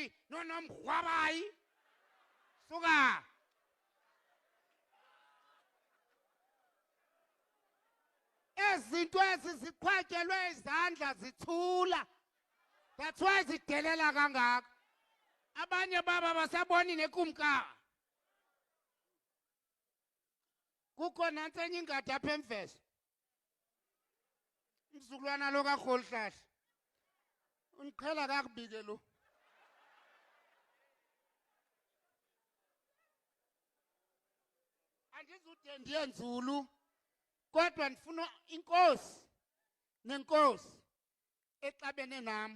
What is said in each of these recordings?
unomgwabayi nonomgwabayi suka ezinto eziziqhwatyelwe izandla zithula that's why zidelela kangaka abanye baba basaboni nekumka kukho nantsi enye ingadi apha emveza umzukulwana lo karholihlahla undiqhela kakubi ke lo andizude ndiye nzulu kodwa ndifuna inkosi nenkosi exabene nam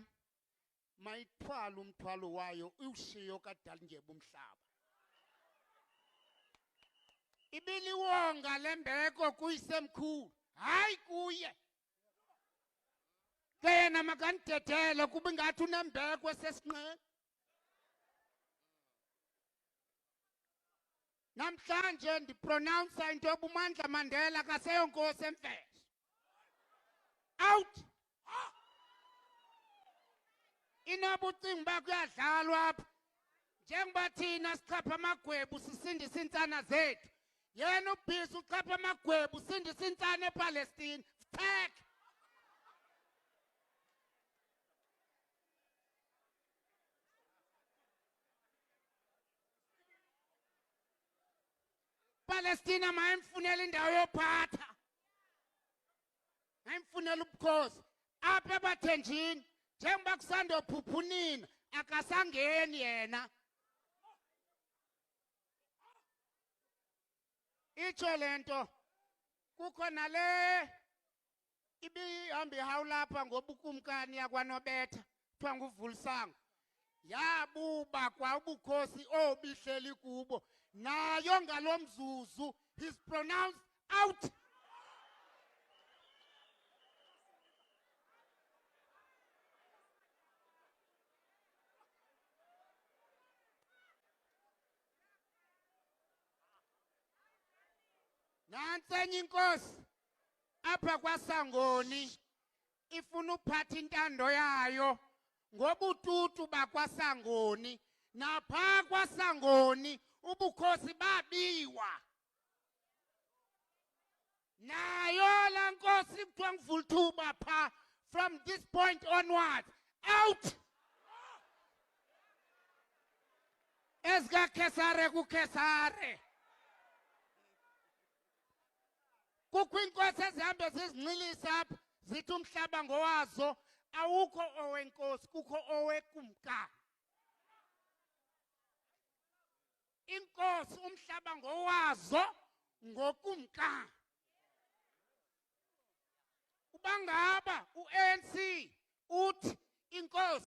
mayithwale umthwalo wayo iwushiyo kaDalindyebo umhlaba ibiliwonga lembeko kuyisemkhulu hayi kuye ke yena makandidedele kuba ingathi unembeko esesinqeni namhlanje ndipronounsa into yoba uMandla Mandela kaseyonkosi emfeza out inoba ucinga uba kuyadlalwa apha njengoba thina sichapha amagwebu sisindisa iintsana zethu yena ubhisi uchapha amagwebu usindisa iintsana ePalestine futheke Palestina mayimfunela indawo yophatha mayimfunela ubukhosi apha ebathenjini njengoba kusandophupha unina akasangeni yena itsho le nto kukho nale ibihamba ihawulapha ngobukumkani yakwanobetha kuthiwa nguVulisango yabuba kwa ubukhosi obihleli kubo nayo ngalo mzuzu he's pronounced out nantsi enye inkosi apha kwaSangoni ifuna uphatha intando yayo ngobututu bakwaSangoni napha kwaSangoni ubukhosi babiwa nayo laa nkosi kuthiwa nguVulithuba pha from this point onwards out ezikaKhesare kuKhesare kukho iinkosi ezihambe zizinxilisa apha zithi umhlaba ngowazo awukho owenkosi kukho owekumkani inkosi umhlaba ngowazo ngokumkani uba ngaba u-ANC uthi inkosi